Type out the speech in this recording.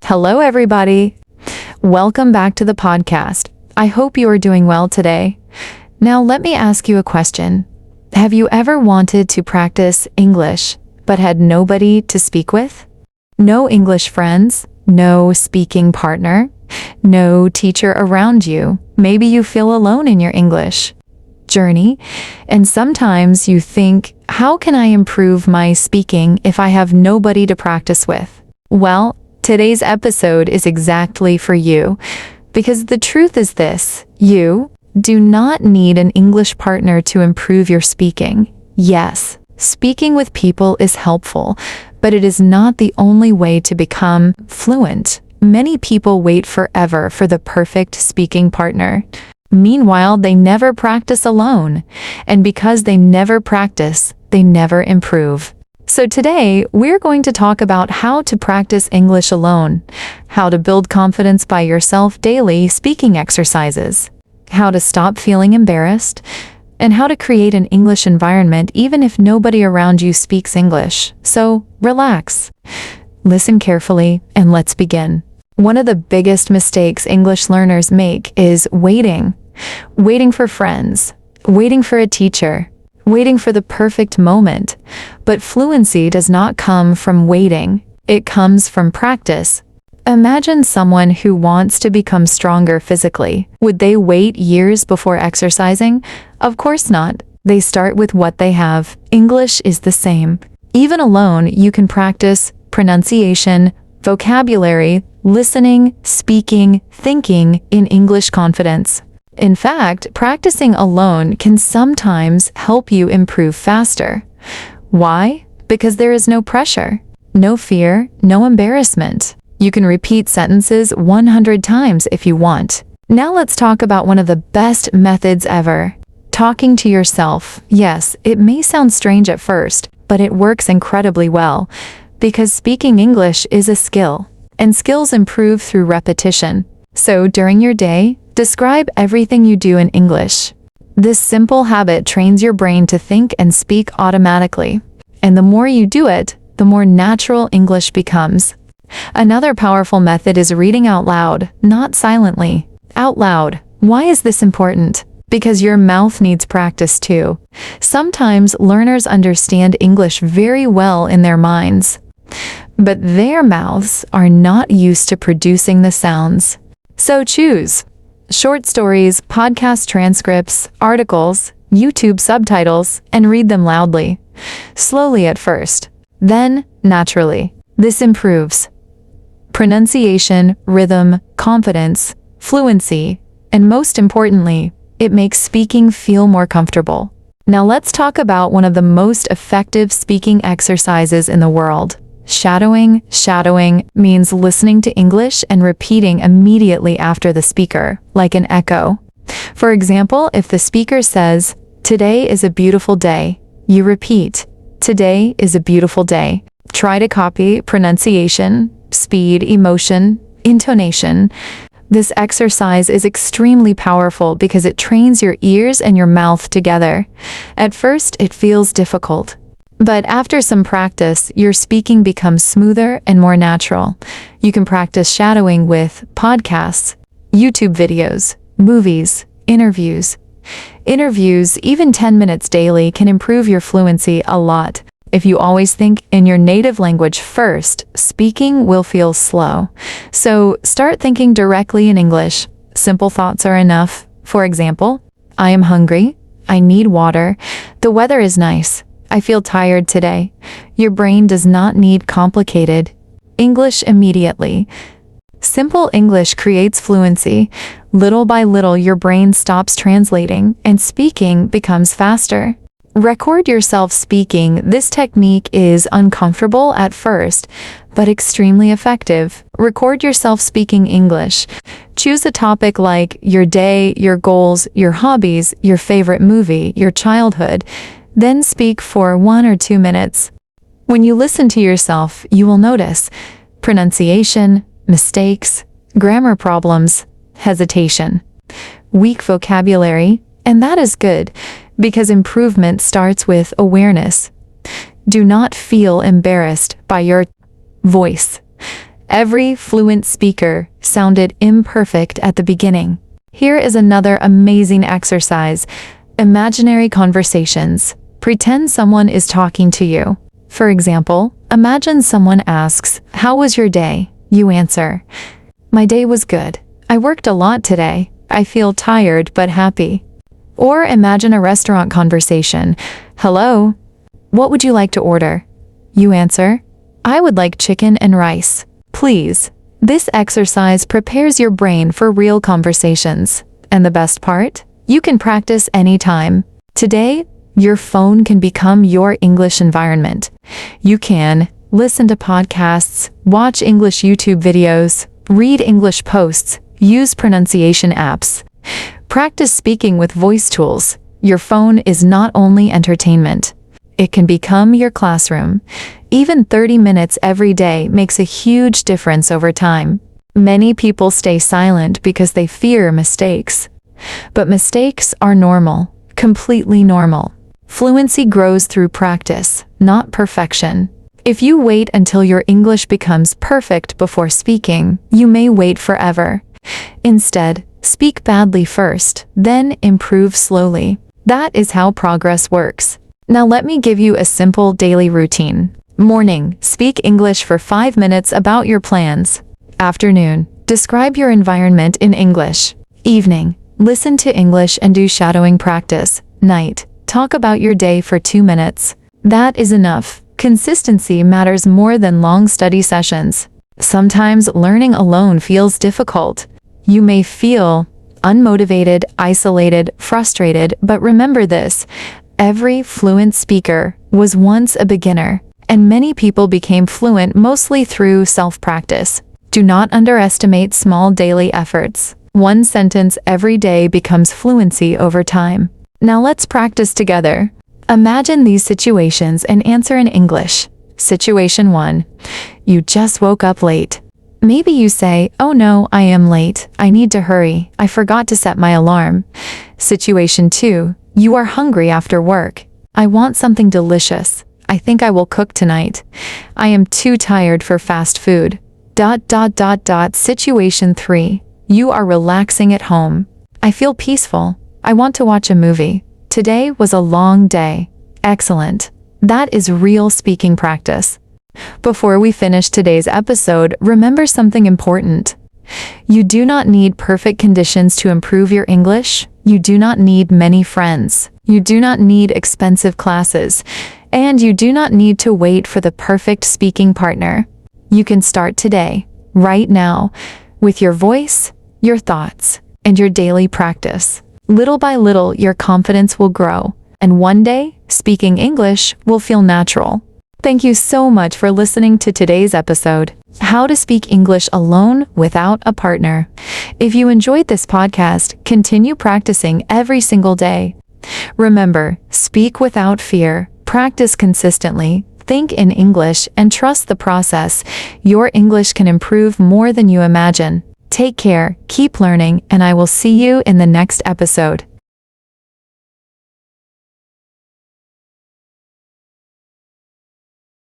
Hello, everybody. Welcome back to the podcast. I hope you are doing well today. Now, let me ask you a question. Have you ever wanted to practice English, but had nobody to speak with? No English friends, no speaking partner, no teacher around you. Maybe you feel alone in your English journey, and sometimes you think, how can I improve my speaking if I have nobody to practice with? Well, today's episode is exactly for you, because the truth is this: you do not need an English partner to improve your speaking. Yes, speaking with people is helpful, but it is not the only way to become fluent. Many people wait forever for the perfect speaking partner. Meanwhile, they never practice alone, and because they never practice, they never improve. So today, we're going to talk about how to practice English alone, how to build confidence by yourself daily speaking exercises, how to stop feeling embarrassed, and how to create an English environment even if nobody around you speaks English. So relax, listen carefully, and let's begin. One of the biggest mistakes English learners make is waiting. Waiting for friends, waiting for a teacher, waiting for the perfect moment. But fluency does not come from waiting. It comes from practice. Imagine someone who wants to become stronger physically. Would they wait years before exercising? Of course not. They start with what they have. English is the same. Even alone, you can practice pronunciation, vocabulary, listening, speaking, thinking in English confidence. In fact, practicing alone can sometimes help you improve faster. Why? Because there is no pressure, no fear, no embarrassment. You can repeat sentences 100 times if you want. Now let's talk about one of the best methods ever. Talking to yourself. Yes, it may sound strange at first, but it works incredibly well, because speaking English is a skill, and skills improve through repetition. So during your day, describe everything you do in English. This simple habit trains your brain to think and speak automatically. And the more you do it, the more natural English becomes. Another powerful method is reading out loud, not silently. Out loud. Why is this important? Because your mouth needs practice too. Sometimes learners understand English very well in their minds, but their mouths are not used to producing the sounds. So choose short stories, podcast transcripts, articles, YouTube subtitles, and read them loudly. Slowly at first, then naturally. This improves pronunciation, rhythm, confidence, fluency, and most importantly, it makes speaking feel more comfortable. Now let's talk about one of the most effective speaking exercises in the world. Shadowing. Shadowing means listening to English and repeating immediately after the speaker, like an echo. For example, if the speaker says, "Today is a beautiful day," you repeat, "Today is a beautiful day." Try to copy pronunciation, speed, emotion, intonation. This exercise is extremely powerful because it trains your ears and your mouth together. At first, it feels difficult, but after some practice, your speaking becomes smoother and more natural. You can practice shadowing with podcasts, YouTube videos, movies, interviews. Even 10 minutes daily can improve your fluency a lot. If you always think in your native language first, speaking will feel slow. So start thinking directly in English. Simple thoughts are enough. For example, I am hungry. I need water. The weather is nice. I feel tired today. Your brain does not need complicated English immediately. Simple English creates fluency. Little by little, your brain stops translating and speaking becomes faster. Record yourself speaking. This technique is uncomfortable at first, but extremely effective. Record yourself speaking English. Choose a topic like your day, your goals, your hobbies, your favorite movie, your childhood. Then speak for 1 or 2 minutes. When you listen to yourself, you will notice pronunciation, mistakes, grammar problems, hesitation, weak vocabulary, and that is good, because improvement starts with awareness. Do not feel embarrassed by your voice. Every fluent speaker sounded imperfect at the beginning. Here is another amazing exercise. Imaginary conversations. Pretend someone is talking to you. For example, imagine someone asks, "How was your day?" You answer, "My day was good. I worked a lot today. I feel tired but happy." Or imagine a restaurant conversation. "Hello, what would you like to order?" You answer, "I would like chicken and rice, please." This exercise prepares your brain for real conversations. And the best part? You can practice anytime. Today, your phone can become your English environment. You can listen to podcasts, watch English YouTube videos, read English posts, use pronunciation apps. Practice speaking with voice tools. Your phone is not only entertainment. It can become your classroom. Even 30 minutes every day makes a huge difference over time. Many people stay silent because they fear mistakes. But mistakes are normal, completely normal. Fluency grows through practice, not perfection. If you wait until your English becomes perfect before speaking, you may wait forever. Instead, speak badly first, then improve slowly. That is how progress works. Now let me give you a simple daily routine. Morning, speak English for 5 minutes about your plans. Afternoon, describe your environment in English. Evening, listen to English and do shadowing practice. Night, talk about your day for 2 minutes. That is enough. Consistency matters more than long study sessions. Sometimes learning alone feels difficult. You may feel unmotivated, isolated, frustrated, but remember this: every fluent speaker was once a beginner, and many people became fluent mostly through self-practice. Do not underestimate small daily efforts. One sentence every day becomes fluency over time. Now let's practice together. Imagine these situations and answer in English. Situation 1. You just woke up late. Maybe you say, "Oh no, I am late. I need to hurry. I forgot to set my alarm." Situation 2. You are hungry after work. "I want something delicious. I think I will cook tonight. I am too tired for fast food." Situation 3. You are relaxing at home. "I feel peaceful. I want to watch a movie. Today was a long day." Excellent. That is real speaking practice. Before we finish today's episode, remember something important. You do not need perfect conditions to improve your English. You do not need many friends. You do not need expensive classes. And you do not need to wait for the perfect speaking partner. You can start today, right now, with your voice, your thoughts, and your daily practice. Little by little, your confidence will grow, and one day, speaking English will feel natural. Thank you so much for listening to today's episode, How to Speak English Alone Without a Partner. If you enjoyed this podcast, continue practicing every single day. Remember, speak without fear, practice consistently, think in English, and trust the process. Your English can improve more than you imagine. Take care, keep learning, and I will see you in the next episode.